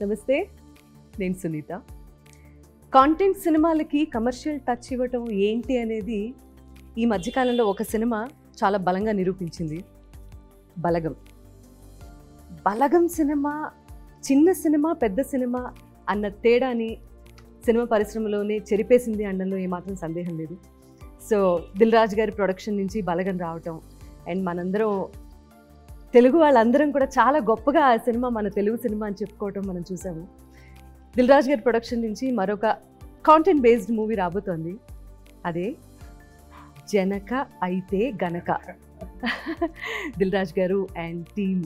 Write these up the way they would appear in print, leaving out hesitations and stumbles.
నమస్తే, నేను సునీత. కాంటెంట్ సినిమాలకి కమర్షియల్ టచ్ ఇవ్వటం ఏంటి అనేది ఈ మధ్యకాలంలో ఒక సినిమా చాలా బలంగా నిరూపించింది. బలగం. బలగం సినిమా చిన్న సినిమా, పెద్ద సినిమా అన్న తేడాని సినిమా పరిశ్రమలోనే చెరిపేసింది అనడంలో ఏమాత్రం సందేహం లేదు. సో దిల్ రాజు గారి ప్రొడక్షన్ నుంచి బలగం రావటం అండ్ మనందరం తెలుగు వాళ్ళందరం కూడా చాలా గొప్పగా ఆ సినిమా మన తెలుగు సినిమా అని చెప్పుకోవటం మనం చూసాము. దిల్ రాజు గారి ప్రొడక్షన్ నుంచి మరొక కాంటెంట్ బేస్డ్ మూవీ రాబోతోంది. అదే జనక అయితే గనక. దిల్ రాజు గారు అండ్ టీమ్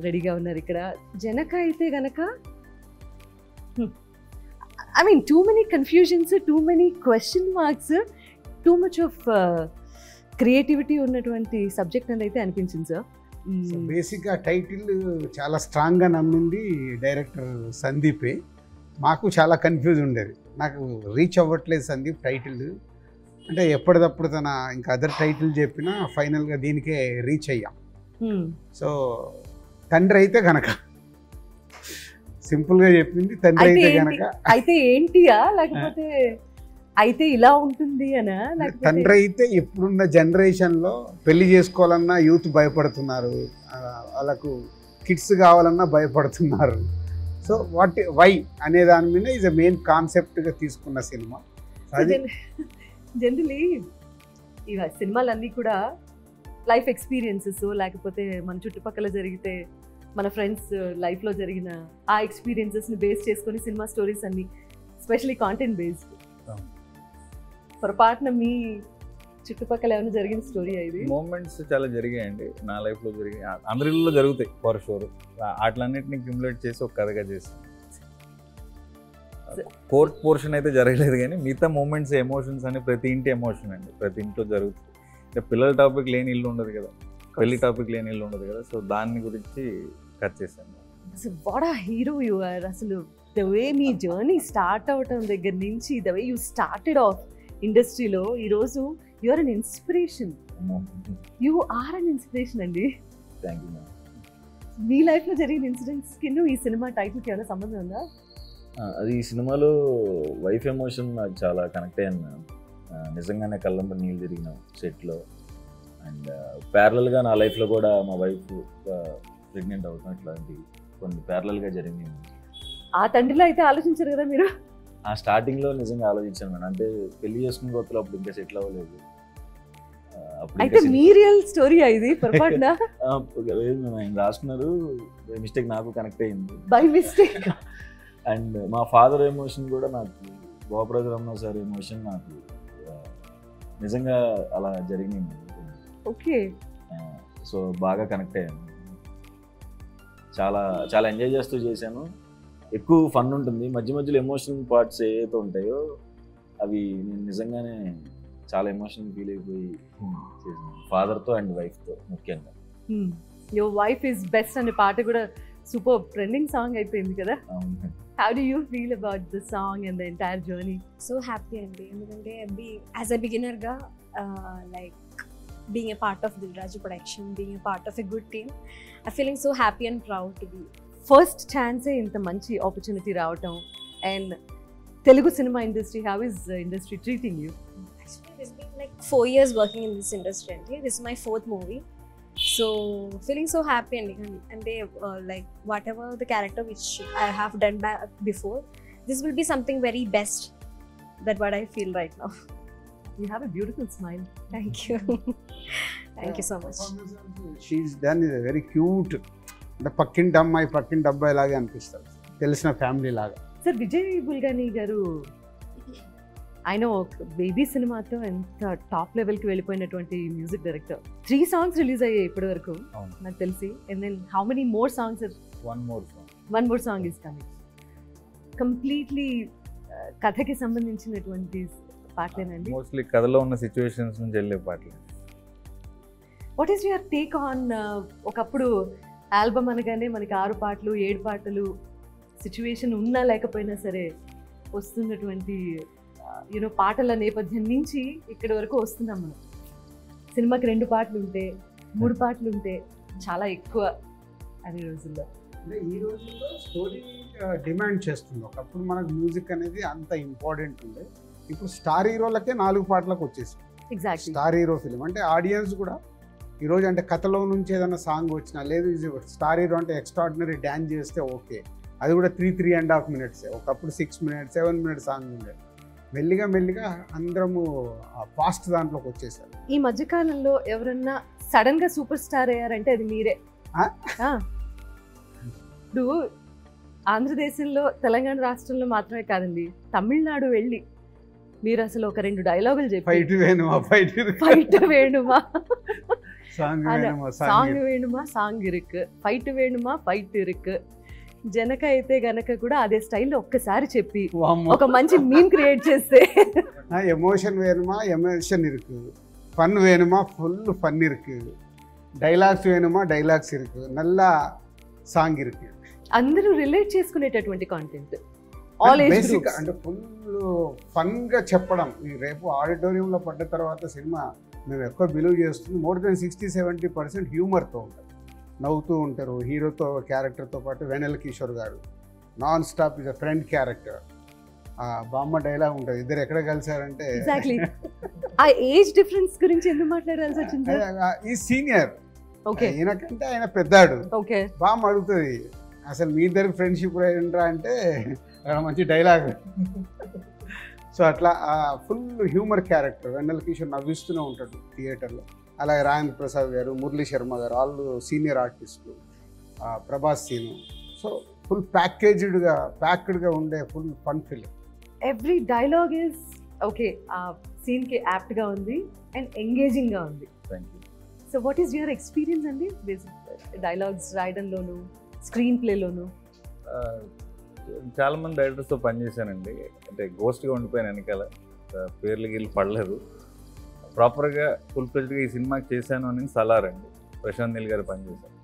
రెడీగా ఉన్నారు ఇక్కడ. జనక అయితే గనక I mean too many confusions, too many question marks, too much of creativity ఉన్నటువంటి సబ్జెక్ట్ అని అయితే అనిపించింది సార్. బేసిక్గా టైటిల్ చాలా స్ట్రాంగ్గా నమ్మింది డైరెక్టర్ సందీపే. మాకు చాలా కన్ఫ్యూజ్ ఉండేది, నాకు రీచ్ అవ్వట్లేదు సందీప్ టైటిల్ అంటే. ఎప్పటికప్పుడు తన ఇంకా అదర్ టైటిల్ చెప్పినా ఫైనల్గా దీనికే రీచ్ అయ్యాం. సో తండ్రి అయితే గనక సింపుల్గా చెప్పింది, తండ్రి అయితే గనక. అయితే ఏంటియా లేకపోతే అయితే ఇలా ఉంటుంది అనా? తండ్రి అయితే ఇప్పుడున్న జనరేషన్లో పెళ్లి చేసుకోవాలన్నా యూత్ భయపడుతున్నారు, వాళ్ళకు కిడ్స్ కావాలన్నా భయపడుతున్నారు. సో వై అనే దాని మీద ఈజ్ అ మెయిన్ కాన్సెప్ట్గా తీసుకున్న సినిమా. జనరలీ ఇవ సినిమాలన్నీ కూడా లైఫ్ ఎక్స్పీరియన్సెస్, లేకపోతే మన చుట్టుపక్కల జరిగితే మన ఫ్రెండ్స్ లైఫ్లో జరిగిన ఆ ఎక్స్పీరియన్సెస్ని బేస్ చేసుకొని సినిమా స్టోరీస్ అన్ని, ఎస్పెషలీ కాంటెంట్ బేస్డ్. పొరపాటున మీ చుట్టుపక్కల ఏమైనా జరిగిన స్టోరీ ఇది? మూమెంట్స్ చాలా జరిగాయండి నా లైఫ్లో, జరిగాయి, అందరిలో జరుగుతాయి ఫర్ షూర్. వాటిలన్నింటినీ క్యూములేట్ చేసి ఒక కథగా చేస్తాను. కోర్ట్ పోర్షన్ అయితే జరగలేదు, కానీ మిగతా మూమెంట్స్, ఎమోషన్స్ అని ప్రతి ఇంటి ఎమోషన్ అండి, ప్రతి ఇంట్లో జరుగుతుంది. అంటే పిల్లల టాపిక్ లేని ఇల్లు ఉండదు కదా, పెళ్లి టాపిక్ లేని ఇల్లు ఉండదు కదా. సో దాని గురించి కట్ చేశాను. అసలు what a hero you are. అసలు ద వే మీ జర్నీ స్టార్ట్ అవటం దగ్గర నుంచి, the way you started off ఇండస్ట్రీలో ఈరోజు you are an inspiration. You are an inspiration అండి. Thank you ma'am. మీ లైఫ్లో జరిగిన ఇన్సిడెంట్స్కి ఈ సినిమా టైటిల్కి ఏమైనా సంబంధం ఉందా? అది ఈ సినిమాలో వైఫ్ ఎమోషన్ నాకు చాలా కనెక్ట్ అయ్యాను మ్యామ్. నిజంగానే కళ్ళంబ నీళ్ళు తిరిగిన సెట్లో. అండ్ ప్యారలల్గా నా లైఫ్లో కూడా మా వైఫ్ ప్రెగ్నెంట్ అవుతాం, ఇట్లాంటి కొన్ని ప్యారలల్గా జరిగింది. ఆ తండ్రిలో అయితే ఆలోచించారు కదా మీరు? ఆ స్టార్టింగ్లో నిజంగా ఆలోచించాను మేడం. అంటే పెళ్లి చేసుకుని కొత్తలో అప్పుడు ఇంకా సెటిల్ అవ్వలేదు. అయితే మీ రియల్ స్టోరీ ఇది పొరపాటున? లేదు మేము ఆయన రాసుకున్నారు, బై మిస్టేక్ నాకు కనెక్ట్ అయ్యింది. By mistake. అండ్ మా ఫాదర్ ఎమోషన్ కూడా నాకు, గోపరాజు రమణ సార్ ఎమోషన్ నాకు నిజంగా అలా జరిగింది. ఓకే. సో బాగా కనెక్ట్ అయ్యాను, చాలా చాలా ఎంజాయ్ చేస్తూ చేశాను. ఎక్కువ ఫన్ ఉంటుంది, మధ్య మధ్యలో ఎమోషనల్ పార్ట్స్ ఏవైతే ఉంటాయో అవి నేను నిజంగానే చాలా ఎమోషనల్ ఫీల్ అయిపోయి చేశాను, ఫాదర్తో అండ్ వైఫ్తో ముఖ్యంగా. యువర్ వైఫ్ ఈజ్ బెస్ట్ అనే పాట కూడా సూపర్ ట్రెండింగ్ సాంగ్ అయిపోయింది కదా. How do you feel about the song and the entire journey? So happy అండి, ఎందుకంటే as a beginner గా like being a part of Dil Raju production, being a part of a good team, I'm feeling so happy and proud to be. First ఛాన్సే ఇంత మంచి opportunity రావటం. And Telugu cinema industry, how is the industry treating you? Actually it's been like 4 years working in this industry అండి. This is my 4th movie. So feeling so happy and they like whatever the character which I have done before, this will be something very best. That what I feel right now. You have a beautiful smile. Thank you. Thank you so much. She's done is very cute. అంటే పక్కింటి అబ్బాయి లాగా అనిపిస్తారు, తెలిసిన family లాగా. Sir Vijay Bulganin గారు, ఆయన ఒక బేబీ సినిమాతో ఎంత టాప్ లెవెల్కి వెళ్ళిపోయినటువంటి మ్యూజిక్ డైరెక్టర్. 3 songs రిలీజ్ అయ్యాయి ఇప్పటి వరకు నాకు తెలిసి. And then how many more songs? One more song is coming. Completely కథకి సంబంధించినటువంటి పాటలేనండి? మోస్ట్లీ కథలో ఉన్న సిచ్యువేషన్స్ నుంచి వెళ్ళే పాటలు. What is your take on? ఒకప్పుడు ఆల్బమ్ అనగానే మనకి 6 పాటలు 7 పాటలు సిచ్యువేషన్ ఉన్నా లేకపోయినా సరే వస్తున్నటువంటి పాటల నేపథ్యం నుంచి ఇక్కడి వరకు వస్తున్నాం మనం. సినిమాకి 2 పాటలు ఉంటే 3 పాటలు ఉంటే చాలా ఎక్కువ అనే రోజుల్లో. అంటే ఈ రోజుల్లో స్టోరీ డిమాండ్ చేస్తుంది. ఒకప్పుడు మనకు మ్యూజిక్ అనేది అంత ఇంపార్టెంట్ ఉండే. ఇప్పుడు స్టార్ హీరోలకే 4 పాటలకు వచ్చేసి ఎగ్జాక్ట్లీ. స్టార్ హీరో ఫిలిం అంటే ఆడియన్స్ కూడా ఈరోజు అంటే కథలో నుంచి ఏదైనా సాంగ్ వచ్చినా, లేదు స్టార్ హీరో అంటే ఎక్స్ట్రాడినరీ డ్యాన్స్ చేస్తే ఓకే, అది కూడా 3.5 minutes. ఒకప్పుడు 6 minutes 7 minutes సాంగ్ ఉండే. మెల్లిగా మెల్లిగా అందరము ఫాస్ట్ దాంట్లోకి వచ్చేసారు. ఈ మధ్యకాలంలో ఎవరన్నా సడన్ గా సూపర్ స్టార్ అయ్యారంటే అది మీరే. ఆ? ఆ. ఇప్పుడు ఆంధ్రదేశంలో తెలంగాణ రాష్ట్రంలో మాత్రమే కాదండి, తమిళనాడు వెళ్ళి మీరు అసలు ఒక 2 డైలాగులు చెప్పి ఫైట్ వేణుమా ఫైట్ వేణుమా సాంగ్ వేణుమా సాంగ్ వేణుమా సాంగ్ ఇరుకు, ఫైట్ వేణుమా ఫైట్ ఇరుకు. జనక అయితే గనక కూడా అదే స్టైల్లో ఒక్కసారి చెప్పి ఒక మంచి మీమ్ క్రియేట్ చేస్తే ఎమోషన్ వేணுமா ఎమోషన్ ఇருக்கு, ఫన్ వేணுமா ఫుల్ ఫన్ ఇருக்கு, డైలాగ్స్ వేணுமா డైలాగ్స్ ఇருக்கு, నల్ల సాంగ్ ఇருக்கு. అందరూ రిలేట్ చేసుకునేటటువంటి content, all age basic groups. అంటే ఫుల్ ఫన్గా చెప్పడం. ఈ రేపు ఆడిటోరియంలో పడ్డ తర్వాత సినిమా మేము ఎక్కువ బిలీవ్ చేస్తుంది మోర్ దెన్ 60-70% హ్యూమర్తో ఉంటుంది, నవ్వుతూ ఉంటారు. హీరోతో క్యారెక్టర్తో పాటు వెన్నెల కిషోర్ గారు non stop is a friend character. బామ్మ డైలాగ్ ఉంటుంది, ఇద్దరు ఎక్కడ కలిసారంటే ఎగ్జాక్ట్లీ. ఆ ఏజ్ డిఫరెన్స్ గురించి ఎందుకు మాట్లాడాల్సి వచ్చింది సార్? ఈ సీనియర్, ఓకే ఈయనకంటే ఆయన పెద్దాడు. ఓకే. బామ్మ అడుగుతుంది, అసలు మీ ఇద్దరికి ఫ్రెండ్షిప్ ఏంట్రా అంటే అక్కడ మంచి డైలాగ్. సో అట్లా ఫుల్ హ్యూమర్ క్యారెక్టర్. వెన్నెల కిషోర్ నవ్విస్తూనే ఉంటాడు థియేటర్లో. అలాగే రాజేంద్ర ప్రసాద్ గారు, మురళీ శర్మ గారు, వాళ్ళు సీనియర్ ఆర్టిస్టులు, ప్రభాస్ సీను. సో ఫుల్ ప్యాక్డ్గా ఉండే full fun film. Every dialogue is okay, ఆ సీన్కి యాప్ట్గా ఉంది అండ్ ఎంగేజింగ్గా ఉంది. Thank you. So what is your experience అండి డైలాగ్స్ రాయడంలోను, స్క్రీన్ ప్లేలోను? చాలా మంది డైరెక్టర్స్తో పనిచేశానండి. అంటే గోస్ట్గా ఉండిపోయాను వెనకాల, పేర్లు గీళ్ళు పడలేదు. ప్రాపర్గా ఫుల్ ఫ్లెడ్జ్గా ఈ సినిమాకి చేశాను అని సలార్ అండి, ప్రశాంత్ నీల్ గారు పనిచేశాను.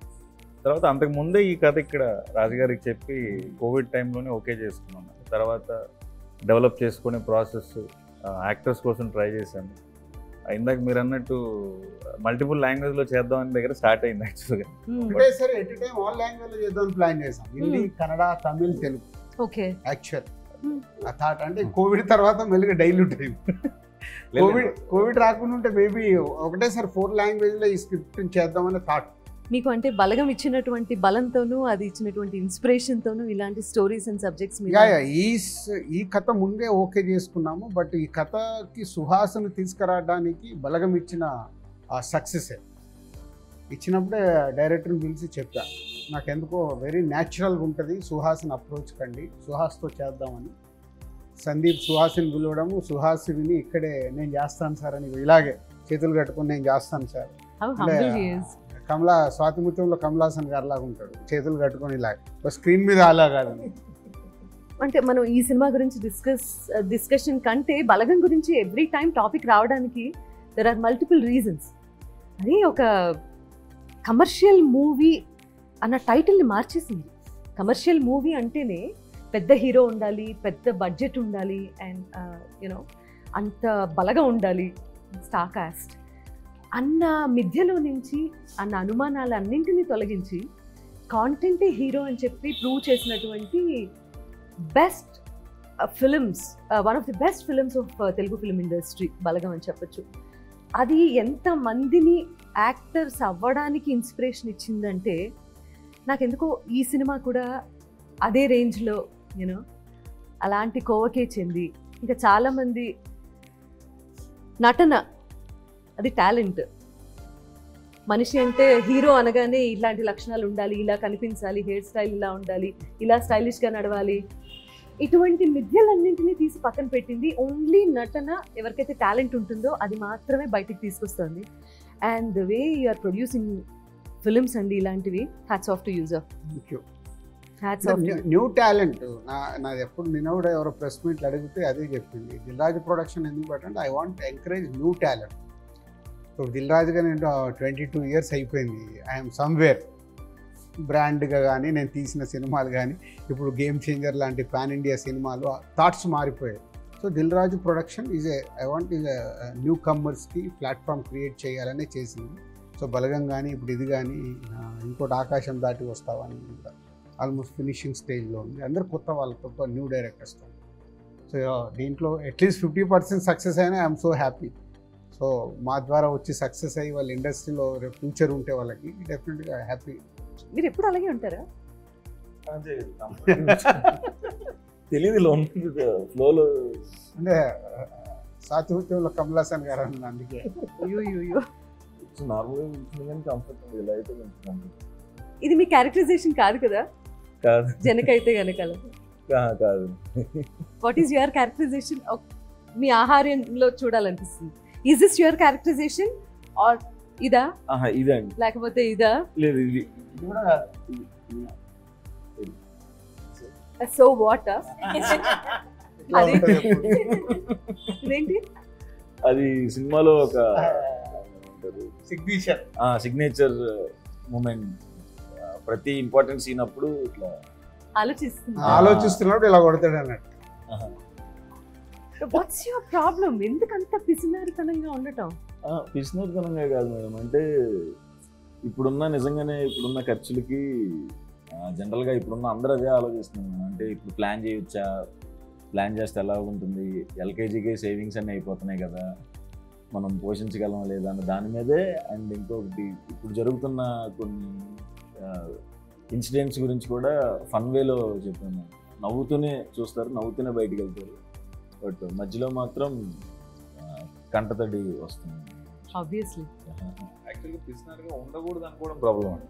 తర్వాత అంతకు ముందే ఈ కథ ఇక్కడ రాజుగారికి చెప్పి కోవిడ్ టైంలోనే ఓకే చేసుకున్నాను. తర్వాత డెవలప్ చేసుకునే ప్రాసెస్, యాక్టర్స్ కోసం ట్రై చేశాను. ఇందాక మీరు అన్నట్టు మల్టిపుల్ లాంగ్వేజ్లో చేద్దామని దగ్గర స్టార్ట్ అయింది యాక్చువల్గా. ఒకటేసారి ఎట్ టైం ఆల్ లాంగ్వేజ్లో చేద్దామని ప్లాన్ చేసాం, హిందీ, కన్నడ, తమిళ్, తెలుగు. ఓకే. యాక్చువల్ ఆ థాట్ అంటే కోవిడ్ తర్వాత మెల్లిగా డైల్యూట్ అయింది. కోవిడ్ రాకుండా ఉంటే మేబీ ఒకటేసారి 4 లాంగ్వేజ్లో ఈ స్క్రిప్ట్ చేద్దామని థాట్. మీకు అంటే బలగం ఇచ్చినటువంటి బలంతోనూ, అది ఇచ్చినటువంటి ఇన్స్పిరేషన్తోనూ ఇలాంటి స్టోరీస్ అండ్ సబ్జెక్ట్స్ ఈ కథ ముందే ఓకే చేసుకున్నాము. బట్ ఈ కథకి సుహాస్ను తీసుకురావడానికి బలగం ఇచ్చిన ఆ సక్సెస్ ఇచ్చినప్పుడే డైరెక్టర్ని పిలిచి చెప్పా, నాకెందుకో వెరీ న్యాచురల్గా ఉంటుంది, సుహాస్ని అప్రోచ్ కండి, సుహాస్తో చేద్దామని. సందీప్ సుహాస్ని పిలవడము, సుహాస్ విని ఇక్కడే నేను చేస్తాను సార్ అని ఇలాగే చేతులు కట్టుకుని నేను చేస్తాను సార్. స్వాతిముత్యంలో కమలాసన్ గారు లాగా ఉంటాడు, చేతులు కట్టుకొని ఇలాగ, స్క్రీన్ మీద అలా కాదు. అంటే మనం ఈ సినిమా గురించి డిస్కషన్ కంటే బలగం గురించి ఎవ్రీ టైం టాపిక్ రావడానికి దెర్ ఆర్ మల్టిపుల్ రీజన్స్. అది ఒక కమర్షియల్ మూవీ అన్న టైటిల్ని మార్చేసింది. కమర్షియల్ మూవీ అంటేనే పెద్ద హీరో ఉండాలి, పెద్ద బడ్జెట్ ఉండాలి, అండ్ యూనో అంత బలగా ఉండాలి, స్టార్ కాస్ట్ అన్న మిథ్యలో నుంచి, అన్న అనుమానాలు అన్నింటినీ తొలగించి కాంటెంటే హీరో అని చెప్పి ప్రూవ్ చేసినటువంటి best films, one of the best films of Telugu film industry Balagam అని చెప్పచ్చు. అది ఎంతమందిని యాక్టర్స్ అవ్వడానికి ఇన్స్పిరేషన్ ఇచ్చిందంటే, నాకెందుకో ఈ సినిమా కూడా అదే రేంజ్లో యూనో అలాంటి కోవకే చెంది, ఇంకా చాలామంది నటన అది టాలెంట్. మనిషి అంటే హీరో అనగానే ఇలాంటి లక్షణాలు ఉండాలి, ఇలా కనిపించాలి, హెయిర్ స్టైల్ ఇలా ఉండాలి, ఇలా స్టైలిష్గా నడవాలి, ఇటువంటి మిథ్యలన్నింటినీ తీసి పక్కన పెట్టింది. ఓన్లీ నటన, ఎవరికైతే టాలెంట్ ఉంటుందో అది మాత్రమే బయటికి తీసుకొస్తుంది. And the way you are producing films అండి ఇలాంటివి, hats off to you sir. Hats off. New talent నాది ఎప్పుడు నిన్న కూడా ఎవరో ప్రెస్ మీట్లు అడిగితే అదే చెప్పింది, దిల్ రాజు ప్రొడక్షన్ ఎందుకు పెట్టంటే I want encourage new talent. ఇప్పుడు దిల్ రాజుగా నేను 22 years అయిపోయింది, ఐఎమ్ సమ్వేర్ బ్రాండ్గా కానీ నేను తీసిన సినిమాలు కానీ ఇప్పుడు గేమ్ చేంజర్ లాంటి పాన్ ఇండియా సినిమాలు థాట్స్ మారిపోయాయి. So Dil Raju production I want new కమ్మర్స్కి ప్లాట్ఫామ్ క్రియేట్ చేయాలనే చేసింది. సో బలగం కానీ ఇప్పుడు ఇది కానీ ఇంకోటి ఆకాశం దాటి వస్తావని ఆల్మోస్ట్ ఫినిషింగ్ స్టేజ్లో ఉంది. అందరు కొత్త వాళ్ళతో, న్యూ డైరెక్టర్స్తో. సో దీంట్లో అట్లీస్ట్ 50% సక్సెస్ అయినా ఐఎమ్ సో హ్యాపీ. సో మా ద్వారా వచ్చి సక్సెస్ అయ్యి వాళ్ళ ఇండస్ట్రీలో రేపు ఫ్యూచర్ ఉంటే వాళ్ళకి డెఫినెట్గా హ్యాపీ. మీరు ఎప్పుడు అలాగే ఉంటారా? తెలియదు ఫ్లోలో అంటే సాతిహృత్యంలో కమల్ హాసన్ గారు అన్న అందుకే. అయ్యో నార్మల్గా ఉంటుంది కానీ కంఫర్ట్ ఉంది. ఇలా అయితే కొంచెం comfort. ఇది మీ క్యారెక్టరైజేషన్ కాదు కదా? కాదు జనక అయితే గనక కాదు. What is your characterization? మీ ఆహార్యంలో చూడాలనిపిస్తుంది. Is this your characterization or ఇదా ఇదండి, లేకపోతే ఇదా? లేదు ఇది కూడా కాదు. సో వాట్ ఇదేంటి? అది సినిమాలో ఒక సిగ్నేచర్ సిగ్నేచర్ మూమెంట్. ప్రతి ఇంపార్టెంట్ సీన్ అప్పుడు ఇట్లా ఆలోచిస్తున్నప్పుడు ఇలా కొడతాడు అన్నట్టు. What's your problem? ఎందుకంత పిసినారితనంగా ఉండటం? పిసినరితనంగా కాదు మేడం, అంటే ఇప్పుడున్న ఖర్చులకి జనరల్గా ఇప్పుడున్న అందరూ అదే ఆలోచిస్తున్నాం. అంటే ఇప్పుడు ప్లాన్ చేయొచ్చా, ప్లాన్ చేస్తే ఎలా ఉంటుంది, ఎల్కేజీకే సేవింగ్స్ అన్నీ అయిపోతున్నాయి కదా, మనం పోషించగలమా లేదా అన్న దాని మీదే. అండ్ ఇంకొకటి ఇప్పుడు జరుగుతున్న కొన్ని ఇన్సిడెంట్స్ గురించి కూడా ఫన్ వేలో చెప్పాను. నవ్వుతూనే చూస్తారు, నవ్వుతూనే బయటికి వెళ్తారు, బట్ మధ్యలో మాత్రం కంటతడి వస్తుంది. ఆబ్వియస్లీ యాక్చువల్గా పిసినారిగా ఉండకూడదు అనుకోవడం ప్రాబ్లం అండి.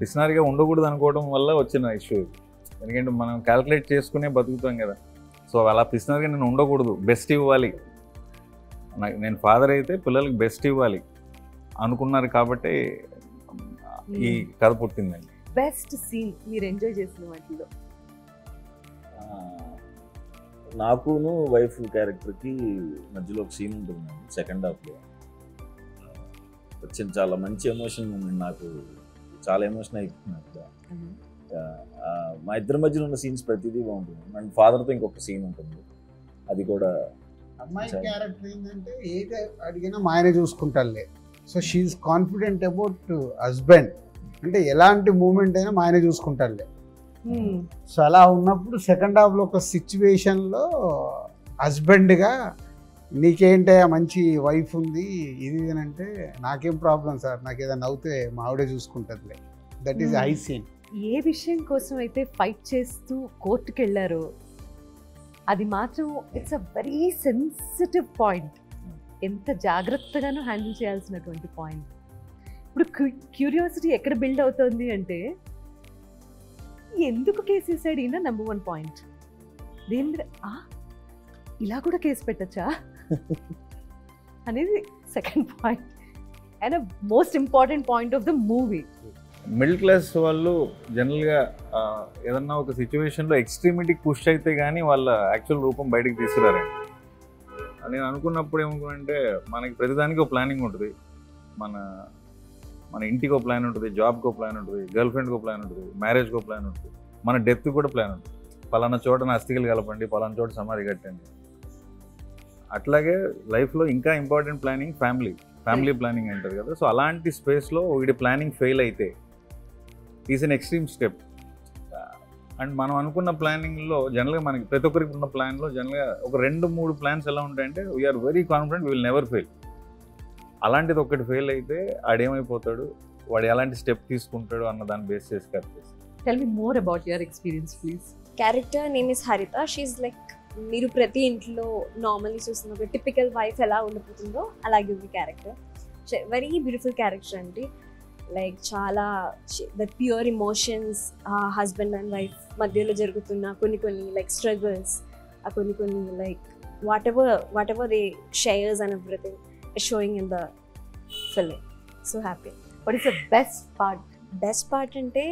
పిసినారిగా ఉండకూడదు అనుకోవడం వల్ల వచ్చిన ఇష్యూ ఇది. ఎందుకంటే మనం క్యాల్కులేట్ చేసుకునే బతుకుతాం కదా. సో అలా పిసినారిగా నేను ఉండకూడదు, బెస్ట్ ఇవ్వాలి, నేను ఫాదర్ అయితే పిల్లలకి బెస్ట్ ఇవ్వాలి అనుకున్నారు కాబట్టి ఈ కథ పుట్టిందండి. బెస్ట్ సీన్ మీరు ఎంజాయ్ చేసిన వాటిలో? నాకును వైఫ్ క్యారెక్టర్కి మధ్యలో ఒక సీన్ ఉంటుంది సెకండ్ హాఫ్లో. వచ్చిన చాలా మంచి ఎమోషన్ మూమెంట్, నాకు చాలా ఎమోషన్ అయిపోతుంది. మా ఇద్దరి మధ్యలో ఉన్న సీన్స్ ప్రతిదీ బాగుంటుంది. అండ్ ఫాదర్తో ఇంకొక సీన్ ఉంటుంది, అది కూడా. అమ్మాయి క్యారెక్టర్ ఏంటంటే ఏది అడిగినా మా ఆయన చూసుకుంటారులే. So she is confident about husband, అంటే ఎలాంటి మూమెంట్ అయినా మా ఆయన చూసుకుంటారులే. సో అలా ఉన్నప్పుడు సెకండ్ హాఫ్లో ఒక సిచ్యువేషన్లో హస్బెండ్గా నీకేంటయ్యా మంచి వైఫ్ ఉంది ఇది అంటే, నాకేం ప్రాబ్లం సార్, నాకు ఏదైనా అవుతే మా ఆవిడే చూసుకుంటుందిలే. That is high scene. ఏ విషయం కోసం అయితే ఫైట్ చేస్తూ కోర్టుకు వెళ్ళారో అది మాత్రం it's a very sensitive point. ఎంత జాగ్రత్తగానూ హ్యాండిల్ చేయాల్సినటువంటి పాయింట్. ఇప్పుడు క్యూరియాసిటీ ఎక్కడ బిల్డ్ అవుతుంది అంటే, ఎందుకు కేసు వేసాడు ఈయన నెంబర్ 1 పాయింట్. దేని ఇలా కూడా కేసు పెట్టచ్చా అనేది second point and most important point of the movie. Middle class వాళ్ళు జనరల్గా ఏదన్నా ఒక సిచ్యువేషన్లో ఎక్స్ట్రీమిటీకి పుష్ అయితే కానీ వాళ్ళ యాక్చువల్ రూపం బయటకు తీసుకురారండి. నేను అనుకున్నప్పుడు ఏమనుకున్నానంటే, మనకి ప్రతిదానికి ఒక ప్లానింగ్ ఉంటుంది. మన ఇంటికి ఒక ప్లాన్ ఉంటుంది, జాబ్కి ఒక ప్లాన్ ఉంటుంది, గర్ల్ ఫ్రెండ్కి ఒక ప్లాన్ ఉంటుంది, మ్యారేజ్కి ఒక ప్లాన్ ఉంటుంది, మన డెత్కి కూడా ప్లాన్ ఉంటుంది. పలానా చోట అస్థికలు కలపండి, పలానా చోట సమాధి కట్టండి. అట్లాగే లైఫ్లో ఇంకా ఇంపార్టెంట్ ప్లానింగ్ ఫ్యామిలీ ప్లానింగ్ అంటారు కదా. సో అలాంటి స్పేస్లో వీడి ప్లానింగ్ ఫెయిల్ అయితే is an extreme step. And మనం అనుకున్న ప్లానింగ్లో జనరల్గా మనకి ప్రతి ఒక్కరికి ఉన్న ప్లాన్లో జనరల్గా ఒక 2-3 ప్లాన్స్ ఎలా ఉంటాయంటే, we're very confident we will never fail. అలాంటిది ఒకటి ఫెయిల్ అయితే ఆడేమైపోతాడు, వాడు ఎలాంటి స్టెప్ తీసుకుంటాడు అన్న దాన్ని బేస్ చేసి correct. Tell me more about your experience please. Character name is హరిత. షీఈ్ లైక్, మీరు ప్రతి ఇంట్లో నార్మల్లీ చూస్తున్న ఒక టిపికల్ వైఫ్ ఎలా ఉండిపోతుందో అలాగే ఉంది క్యారెక్టర్. వెరీ బ్యూటిఫుల్ క్యారెక్టర్ అండి. లైక్ చాలా the pure emotions, husband and wife మధ్యలో జరుగుతున్న కొన్ని లైక్ స్ట్రగుల్స్, కొన్ని like whatever they shares and everything showing in the film. So happy. What is the best part? Best part అంటే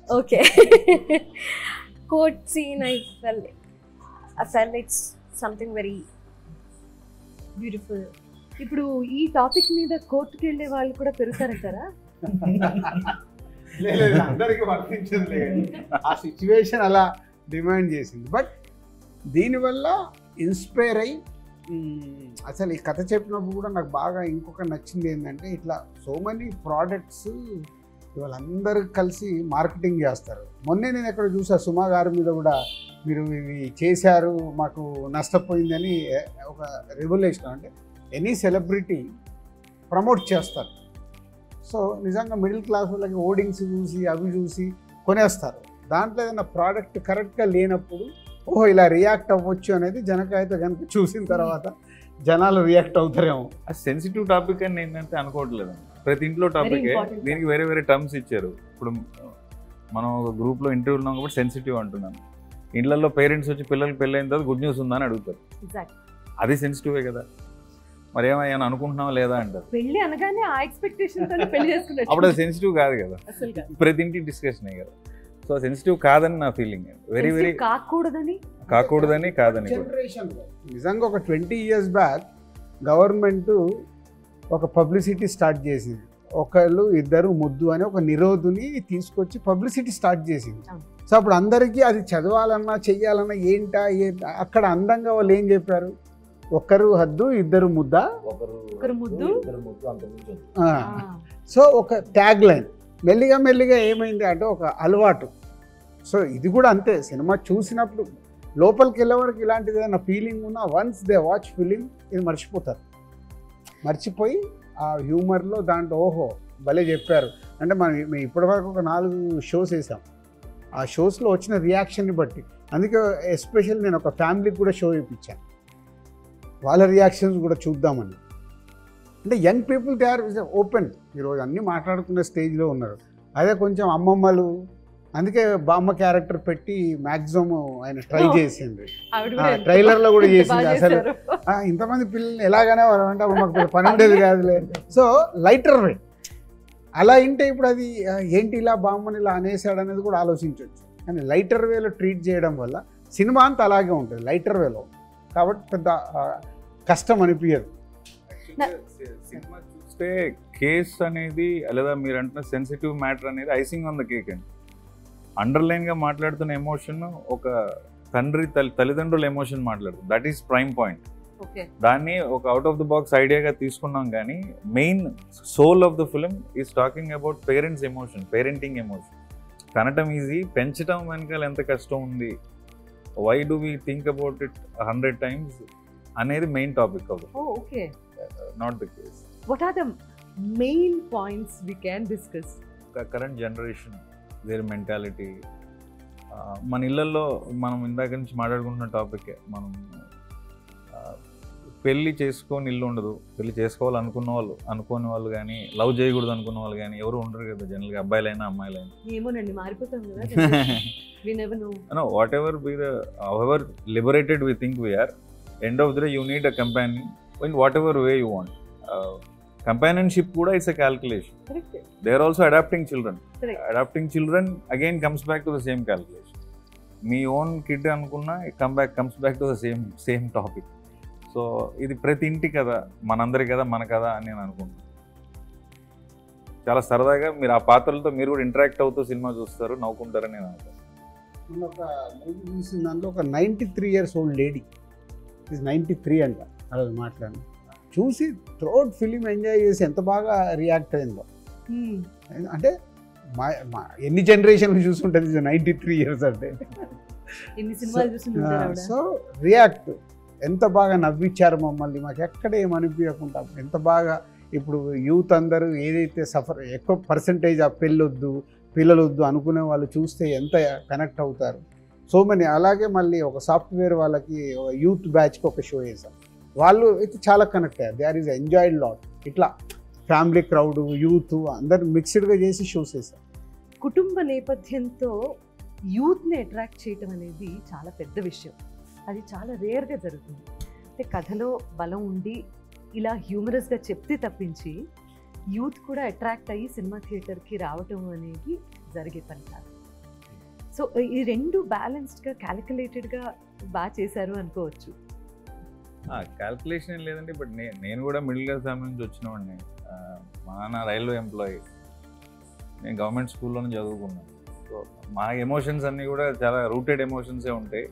okay, court scene. I felt it's something very beautiful. ఇప్పుడు ఈ topic మీద కోర్టుకి వెళ్ళే వాళ్ళు కూడా పెరుగుతారంటారా? లేదు, అందరికీ వర్తించదు. ఆ సిచ్యువేషన్ అలా డిమాండ్ చేసింది. బట్ దీనివల్ల ఇన్స్పైర్ అయ్యి అసలు ఈ కథ చెప్పినప్పుడు కూడా నాకు బాగా ఇంకొక నచ్చింది ఏంటంటే, ఇట్లా సో మెనీ ప్రోడక్ట్స్ ఇవాళ అందరూ కలిసి మార్కెటింగ్ చేస్తారు. మొన్నే నేను ఎక్కడ చూసా, సుమా గారి మీద కూడా మీరు ఇవి చేశారు మాకు నష్టపోయిందని ఒక రెవల్యూషన్. అంటే ఎనీ సెలబ్రిటీ ప్రమోట్ చేస్తారు. సో నిజంగా మిడిల్ క్లాస్ వాళ్ళకి ఓడింగ్స్ చూసి అవి చూసి కొనేస్తారు. దాంట్లో ఏదైనా ప్రోడక్ట్ కరెక్ట్గా లేనప్పుడు ఓహో ఇలా రియాక్ట్ అవ్వచ్చు అనేది జనకైతే కనుక చూసిన తర్వాత జనాలు రియాక్ట్ అవుతారేమో. అది సెన్సిటివ్ టాపిక్ అని నేనైతే అనుకోవట్లేదు. ప్రతి ఇంట్లో టాపిక్ దీనికి వేరే వేరే టర్మ్స్ ఇచ్చారు. ఇప్పుడు మనం ఒక గ్రూప్లో ఇంటర్వ్యూ ఉన్నాం కాబట్టి సెన్సిటివ్ అంటున్నాను. ఇండ్లలో పేరెంట్స్ వచ్చి పిల్లలకి పెళ్ళైన తర్వాత గుడ్ న్యూస్ ఉందని అడుగుతారు. అది సెన్సిటివే కదా. మరి ఏమైనా అనుకుంటున్నావా లేదా అంటారు. పెళ్లి అనగానే ఆ ఎక్స్పెక్టేషన్ తోనే పెళ్లి చేసుకున్నారు. అప్పుడు అది సెన్సిటివ్ కాదు కదా, ప్రతి ఇంటి డిస్కషన్ కదా. సో సెన్సిటివ్ కాదని నా ఫీలింగ్. వెరీ వెరీ కాకూడదని కాదని. నిజంగా ఒక 20 years బ్యాక్ గవర్నమెంట్ ఒక పబ్లిసిటీ స్టార్ట్ చేసింది. ఒకళ్ళు ఇద్దరు ముద్దు అని ఒక నిరోధుని తీసుకొచ్చి పబ్లిసిటీ స్టార్ట్ చేసింది. సో అప్పుడు అందరికీ అది చదవాలన్నా చెయ్యాలన్నా ఏంటా అక్కడ అందంగా వాళ్ళు ఏం చెప్పారు, ఒకరు హద్దు ఇద్దరు ముద్ద. సో ఒక ట్యాగ్ లైన్ మెల్లిగా మెల్లిగా ఏమైంది అంటే ఒక అలవాటు. సో ఇది కూడా అంతే, సినిమా చూసినప్పుడు లోపలికి వెళ్ళే వరకు ఇలాంటిది ఏదైనా ఫీలింగ్ ఉన్నా వన్స్ దే వాచ్ ఫిలిం ఇది మర్చిపోతారు. మర్చిపోయి ఆ హ్యూమర్లో దాంట్లో ఓహో భలే చెప్పారు అంటే మేము ఇప్పటివరకు ఒక 4 షోస్ వేసాం. ఆ షోస్లో వచ్చిన రియాక్షన్ని బట్టి, అందుకే ఎస్పెషల్ నేను ఒక ఫ్యామిలీకి కూడా షో ఇప్పించాను, వాళ్ళ రియాక్షన్స్ కూడా చూద్దామని. అంటే young people they are open. ఈరోజు అన్నీ మాట్లాడుకునే స్టేజ్లో ఉన్నారు. అదే కొంచెం అమ్మమ్మలు, అందుకే బామ్మ క్యారెక్టర్ పెట్టి మ్యాక్సిమం ఆయన ట్రై చేసింది. ట్రైలర్లో కూడా చేసింది. అసలు ఇంతమంది పిల్లల్ని ఎలాగనే అంటే అప్పుడు మాకు పని ఉండేది కాదులే. సో లైటర్ వే అలా ఇంటే ఇప్పుడు అది ఏంటి ఇలా బామ్మని ఇలా అనేసాడు అనేది కూడా ఆలోచించవచ్చు. కానీ లైటర్ వేలో ట్రీట్ చేయడం వల్ల సినిమా అంతా అలాగే ఉంటుంది లైటర్ వేలో, కాబట్టి పెద్ద కష్టం అనిపించదు. సినిమా చూస్తే కేస్ అనేది లేదా మీరు అంటున్న సెన్సిటివ్ మ్యాటర్ అనేది ఐసింగ్ ఆన్ ద కేక్ అండి. అండర్లైన్గా మాట్లాడుతున్న ఎమోషన్ ఒక తల్లిదండ్రుల ఎమోషన్ మాట్లాడుతుంది. That is prime point. దాన్ని ఒక అవుట్ ఆఫ్ ద బాక్స్ ఐడియాగా తీసుకున్నాం. కానీ main soul of the film is talking about parents emotion, parenting emotion. కనటం ఈజీ, పెంచడం వెనకాల ఎంత కష్టం ఉంది, why do we think about it 100 times అనేది మెయిన్ టాపిక్ అవుతుంది. Not the case. What are the main points we can discuss? Current generation, their mentality. మన ఇళ్ళల్లో మనం ఇందాక నుంచి మాట్లాడుకుంటున్న టాపికే. మనం పెళ్ళి చేసుకొని ఇల్లు ఉండదు, పెళ్ళి చేసుకోవాలనుకున్న వాళ్ళు, అనుకోని వాళ్ళు కానీ, లవ్ చేయకూడదు అనుకున్న వాళ్ళు కానీ ఎవరు ఉండరు కదా జనరల్గా, అబ్బాయిలైనా అమ్మాయిలైనా. ఏమోనండి, మారిపోతాం కదా. We never know. No, whatever be the, however liberated we think we are, end of the day you need a companion in whatever way you want. Companionship kuda is a calculation. Correct. They are also adopting children. Correct. Adopting children again comes back to the same calculation. Me own kid anukunna comes back to the same topic. So ఇది ప్రతి ఇంటి కదా, మనందరి కదా, మన కదా అని నేను అనుకుంటున్నాను. చాలా సరదాగా మీరు ఆ పాత్రలతో మీరు కూడా ఇంటరాక్ట్ అవుతూ సినిమా చూస్తారు, నవ్వుకుంటారని నేను అనుకుంటున్నాను. నేను ఒక మూవీ చూసిన దాంట్లో ఒక 93 years old లేడీ, ఇది 93 అంట, అలా మాట్లాడి చూసి త్రోట్ ఫిలిం ఎంజాయ్ చేసి ఎంత బాగా రియాక్ట్ అయిందో. అంటే ఎన్ని జనరేషన్లు చూసుంటుంది 93 years అంటే. సో రియాక్ట్ ఎంత బాగా నవ్వించారు మమ్మల్ని, మాకు ఎక్కడ ఏమనిపించకుండా ఎంత బాగా. ఇప్పుడు యూత్ అందరూ ఏదైతే ఎక్కువ పర్సంటేజ్ ఆ పిల్లలొద్దు అనుకునే వాళ్ళు చూస్తే ఎంత కనెక్ట్ అవుతారు. So money. అలాగే మళ్ళీ ఒక సాఫ్ట్వేర్ వాళ్ళకి యూత్ బ్యాచ్కి ఒక షో వేసాం, వాళ్ళు అయితే చాలా కనెక్ట్ అయ్యారు. They are is enjoyed lot. ఇట్లా ఫ్యామిలీ క్రౌడ్, యూత్ అందరు మిక్స్డ్గా చేసి షోస్ వేసాం. కుటుంబ నేపథ్యంతో యూత్ని అట్రాక్ట్ చేయటం అనేది చాలా పెద్ద విషయం. అది చాలా రేర్గా జరుగుతుంది. అంటే కథలో బలం ఉండి ఇలా హ్యూమరస్గా చెప్తే తప్పించి యూత్ కూడా అట్రాక్ట్ అయ్యి సినిమా థియేటర్కి రావటం అనేది జరిగే పని కాదు. సో ఈ రెండు బ్యాలెన్స్డ్గా క్యాలిక్యులేటెడ్గా బాగా చేశారు అనుకోవచ్చు. క్యాల్కులేషన్ ఏం లేదండి, బట్ నేను కూడా మిడిల్ క్లాస్ ఫ్యామిలీ నుంచి వచ్చిన వాడిని. మా నాన్న రైల్వే ఎంప్లాయీ, నేను గవర్నమెంట్ స్కూల్లోనే చదువుకున్నాను. సో మా ఎమోషన్స్ అన్నీ కూడా చాలా రూటెడ్ ఎమోషన్సే ఉంటాయి.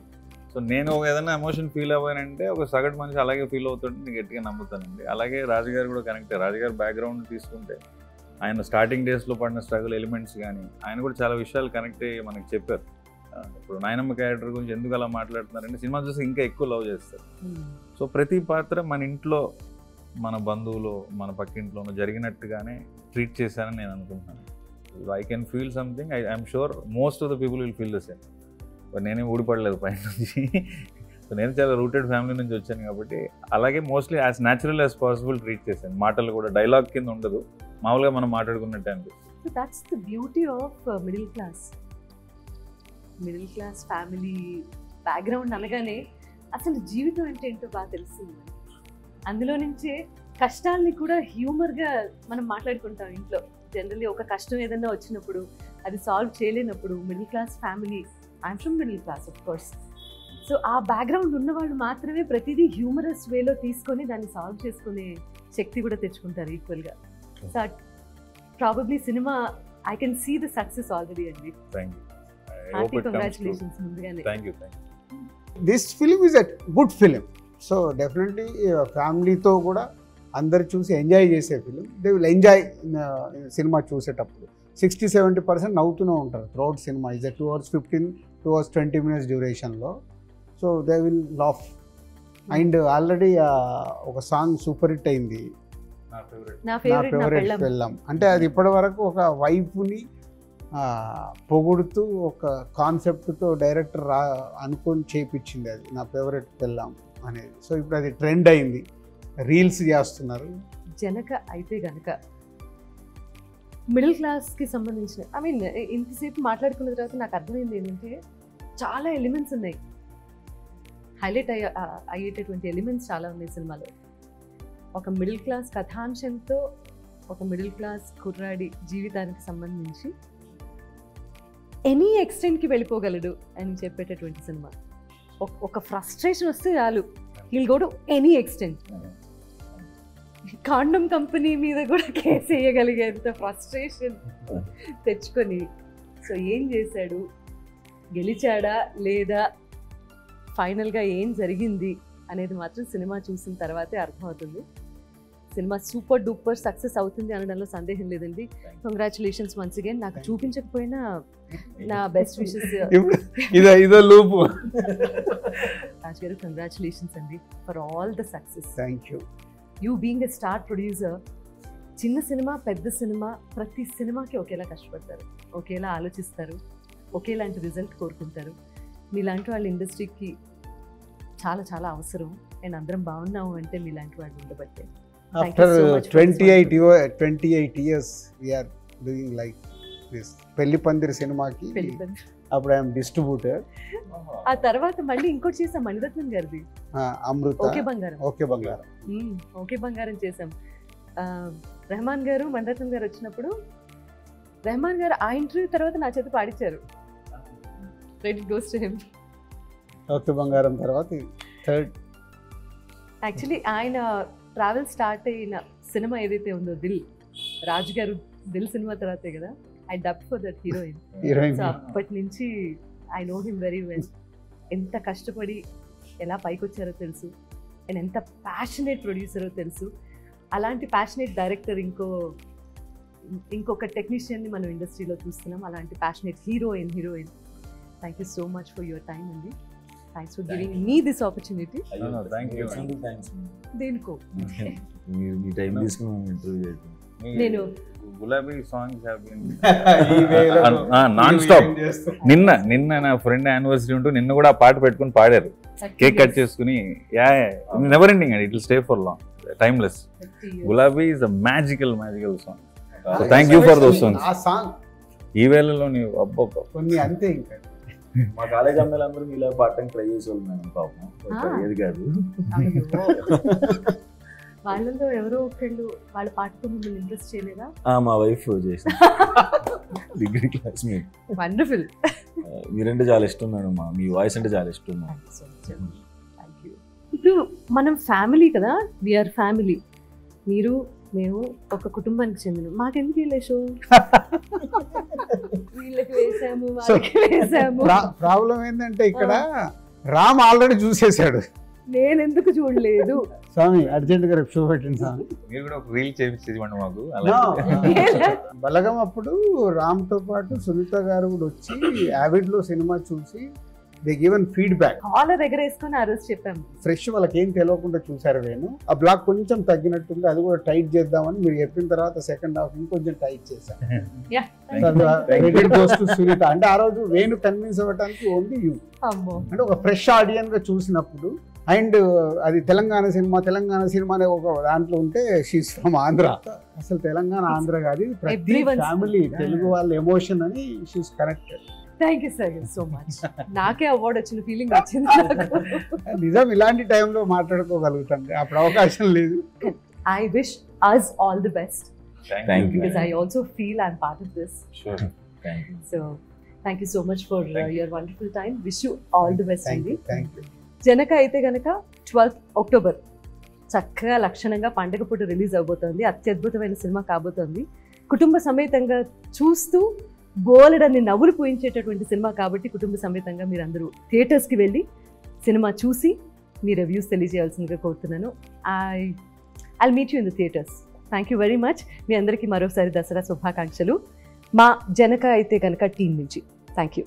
సో నేను ఏదైనా ఎమోషన్ ఫీల్ అవ్వానంటే ఒక సగటు మనిషి అలాగే ఫీల్ అవుతుంటే నేను గట్టిగా నమ్ముతానండి. అలాగే రాజుగారు కూడా కనెక్ట్. రాజుగారు బ్యాక్గ్రౌండ్ తీసుకుంటే ఆయన స్టార్టింగ్ డేస్లో పడిన స్ట్రగుల్ ఎలిమెంట్స్ కానీ ఆయన కూడా చాలా విషయాలు కనెక్ట్ అయ్యి మనకి చెప్పారు. ఇప్పుడు నాయనమ్మ క్యారెక్టర్ గురించి ఎందుకు అలా మాట్లాడుతున్నారంటే సినిమా చూసి ఇంకా ఎక్కువ లవ్ చేస్తారు. సో ప్రతి పాత్ర మన ఇంట్లో మన బంధువులు మన పక్కింట్లోనూ జరిగినట్టుగానే ట్రీట్ చేశానని నేను అనుకుంటున్నాను. I can feel something, I'm sure most of the people will feel the same. నేనేం ఊడిపడలేదు పైన నుంచి. సో నేను చాలా రూటెడ్ ఫ్యామిలీ నుంచి వచ్చాను కాబట్టి అలాగే mostly as natural as possible treat చేశాను. మాటలు కూడా డైలాగ్ కింద ఉండదు, మామూలుగా మనం మాట్లాడుకున్నట్టే అనిపిస్తుంది. That's the beauty of middle class family background అనగానే అసలు జీవితం అంటే ఏంటో బాగా తెలుస్తుంది. అందులో నుంచే కష్టాలని కూడా హ్యూమర్గా మనం మాట్లాడుకుంటాం ఇంట్లో. జనరల్లీ ఒక కష్టం ఏదైనా వచ్చినప్పుడు అది సాల్వ్ చేయలేనప్పుడు middle class family, I'm from middle class of course, so ఆ బ్యాక్గ్రౌండ్ ఉన్నవాళ్ళు మాత్రమే ప్రతిదీ హ్యూమరస్ వేలో తీసుకొని దాన్ని సాల్వ్ చేసుకునే శక్తి కూడా తెచ్చుకుంటారు ఈక్వల్గా. సో ప్రాబబ్లీ సినిమా I can see the success already అండి. హార్టీ కంగ్రాచులేషన్స్ ముందుగానే. Thank you. This film is a good film. So definitely ఫ్యామిలీతో కూడా అందరు చూసి ఎంజాయ్ చేసే ఫిలిం. దే విల్ ఎంజాయ్ సినిమా చూసేటప్పుడు. 60-70% నవ్వుతూనే ఉంటారు త్రూఅవుట్ సినిమా. ఈజ్ 2 hours 15, 2 hours 20 minutes డ్యూరేషన్లో. So they will laugh. And already ఒక సాంగ్ సూపర్ హిట్ అయింది, నా నా ఫేవరెట్ ఫేవరెట్ పెళ్ళాం. అంటే అది ఇప్పటి వరకు ఒక వైఫ్ని పొగుడుతూ ఒక కాన్సెప్ట్తో డైరెక్టర్ అనుకొని చేయించింది అది, నా ఫేవరెట్ పెళ్ళాం అనేది. సో ఇప్పుడు అది ట్రెండ్ అయింది, రీల్స్ చేస్తున్నారు. జనక అయితే గనక మిడిల్ క్లాస్కి సంబంధించిన ఐ మీన్ ఇంతసేపు మాట్లాడుకున్న తర్వాత నాకు అర్థమైంది ఏంటంటే చాలా ఎలిమెంట్స్ ఉన్నాయి, హైలైట్ అయ్యేటటువంటి ఎలిమెంట్స్ చాలా ఉన్నాయి సినిమాలో. ఒక మిడిల్ క్లాస్ కథాంశంతో ఒక మిడిల్ క్లాస్ కుర్రాడి జీవితానికి సంబంధించి ఎనీ ఎక్స్టెంట్కి వెళ్ళిపోగలడు అని చెప్పేటటువంటి సినిమా. ఒక ఫ్రస్ట్రేషన్ వస్తే చాలు, he'll go to any extent. Condom company మీద కూడా కేసు వేయగలిగేంత ఫ్రస్ట్రేషన్ తెచ్చుకొని, సో ఏం చేశాడు, గెలిచాడా లేదా, ఫైనల్గా ఏం జరిగింది అనేది మాత్రం సినిమా చూసిన తర్వాతే అర్థమవుతుంది. సినిమా సూపర్ డూపర్ సక్సెస్ అవుతుంది అనడంలో సందేహం లేదండి. Congratulations once again. నాకు చూపించకపోయినా నా బెస్ట్ విషెస్. ఇదో లూపు. రాజ్ గారు కంగ్రాచులేషన్స్ అండి for all the success. Thank you. You being a star producer, చిన్న సినిమా పెద్ద సినిమా ప్రతి సినిమాకి ఒకేలా కష్టపడతారు, ఒకేలా ఆలోచిస్తారు, ఒకేలాంటి రిజల్ట్ కోరుకుంటారు. మీలాంటి వాళ్ళ ఇండస్ట్రీకి చాలా చాలా అవసరం. అండ్ అందరం బాగున్నాము అంటే మీలాంటి వాళ్ళు ఉండబట్టే. After 28 years we are doing like this. పెళ్లి పందిరి సినిమాకి అప్పుడు ఐఎమ్ డిస్ట్రిబ్యూటర్. ఆ తర్వాత మళ్ళీ ఇంకోటి చేసాం మణిరత్నం గారిది, అమృత ఓకే బంగారం. ఓకే బంగారం చేసాం. రెహమాన్ గారు మణిరత్నం గారు వచ్చినప్పుడు రెహమాన్ గారు ఆ ఇంటర్వ్యూ తర్వాత నా చేత పాడించారు. Credit goes to him. Okay Bangaram తర్వాత థర్డ్. యాక్చువల్లీ ఆయన ట్రావెల్ స్టార్ట్ అయిన సినిమా ఏదైతే ఉందో దిల్, రాజు గారు దిల్ సినిమా తర్వాతే కదా I dub for that heroine. So అప్పటి నుంచి I know him very well. ఎంత కష్టపడి ఎలా పైకి వచ్చారో తెలుసు, అండ్ ఎంత ప్యాషనేట్ ప్రొడ్యూసరో తెలుసు. అలాంటి ప్యాషనేట్ డైరెక్టర్ ఇంకొక టెక్నీషియన్ని మనం ఇండస్ట్రీలో చూస్తున్నాం. అలాంటి passionate heroine. Thank you so much for your time అండి. Thanks for giving me this opportunity. దేనికో మీ టైం తీసుకుని ఇంటర్వ్యూ చేయడం. నేను Gulabi songs have been non stop. నిన్న నా ఫ్రెండ్ యానివర్సరీ ఉంటూ నిన్న కూడా ఆ పాట పెట్టుకుని పాడారు, కేక్ కట్ చేసుకుని. Never ending and it will stay for long, timeless. Gulabi is a magical song. So thank you for those songs. ఆ సాంగ్ ఈ వేళలో నీవు అబ్బబ్బ కొన్ని అంతే. ఇంకా మా కాలేజ్ అమ్మాయిలందరూ మీలా పాడటానికి ట్రై చేసేవాళ్ళు మేడం, పాపం ఏది కాదు. వాళ్ళలో ఎవరో ఒకళ్ళు వాళ్ళ పాటతో మిమ్మల్ని ఇంట్రెస్ట్ చేయలేదా? మా వైఫ్ చేసింది, డిగ్రీ క్లాస్మేట్. వండర్ఫుల్. మీరంటే చాలా ఇష్టం మేడం, మీ వాయిస్ అంటే చాలా ఇష్టం. ఇప్పుడు మనం ఫ్యామిలీ కదా, వీఆర్ ఫ్యామిలీ. మీరు మేము ఒక కుటుంబానికి చెందిన, మాకెందుకు వెళ్ళే షో వీళ్ళకి వేసాము వాళ్ళకి వేసాము. ప్రాబ్లం ఏంటంటే ఇక్కడ రామ్ ఆల్రెడీ చూసేసాడు. నేను ఎందుకు చూడలేదు? స్వామి అర్జెంట్గా రేపు షో పెట్టండి స్వామి. మీరు కూడా ఒక రీల్ చేయించేది మాకు No. అలా. బలగం అప్పుడు రామ్తో పాటు సునీత గారు కూడా వచ్చి యావిడ్లో సినిమా చూసి దే గివెన్ ఫీడ్బ్యాక్. కాలర్ ఎగరేసుకొని ఆ రోజు చెప్పాము. ఫ్రెష్ వాళ్ళకి ఏం తెలియకుండా చూసారు. నేను ఆ బ్లాక్ కొంచెం తగ్గినట్టుంది, అది కూడా టైట్ చేద్దామని మీరు చెప్పిన తర్వాత సెకండ్ హాఫ్ ఇంకొంచెం టైట్ చేశాను. Yeah. Credit goes to Sunitha. అంటే ఆ రోజు వేణు కన్విన్స్ అవ్వడానికి ఓన్లీ యూ. అమ్మో. అంటే ఒక ఫ్రెష్ ఆడియన్స్ గా చూసినప్పుడు, అండ్ అది తెలంగాణ సినిమా అనే ఒక దాంట్లో ఉంటే షీస్ ఫ్రమ్ ఆంధ్ర. అసలు తెలంగాణ ఆంధ్ర కాదు, ప్రతి Everyone's- ఫ్యామిలీ తెలుగు వాళ్ళ ఎమోషన్ అని she's connected. Thank you sir so much. నాకే అవార్డు వచ్చిన ఫీలింగ్ వచ్చింది నాకు. నిజం, ఇలాంటి టైంలో మాట్లాడుకోగలుగుతాం, అప్పుడు అవకాశం లేదు. I wish us all the best Thank you. because I also feel I'm part of this. Sure. Thank you. So thank you so much for your wonderful time. Wish you all the best thank అండి. You, thank you. Janaka Aithe Kanuka 12th October చక్కగా లక్షణంగా పండగ పూట release అవబోతోంది. అత్యద్భుతమైన cinema కాబోతోంది. కుటుంబ సమేతంగా చూస్తూ బోలెడన్ని నవ్వులు పూయించేటటువంటి సినిమా కాబట్టి కుటుంబ సమేతంగా మీరు అందరూ థియేటర్స్కి వెళ్ళి సినిమా చూసి మీ రివ్యూస్ తెలియజేయాల్సిందిగా కోరుతున్నాను. I'll meet you in the theatres. Thank you very much. మీ అందరికీ మరోసారి దసరా శుభాకాంక్షలు మా జనక అయితే కనుక టీం నుంచి. Thank you.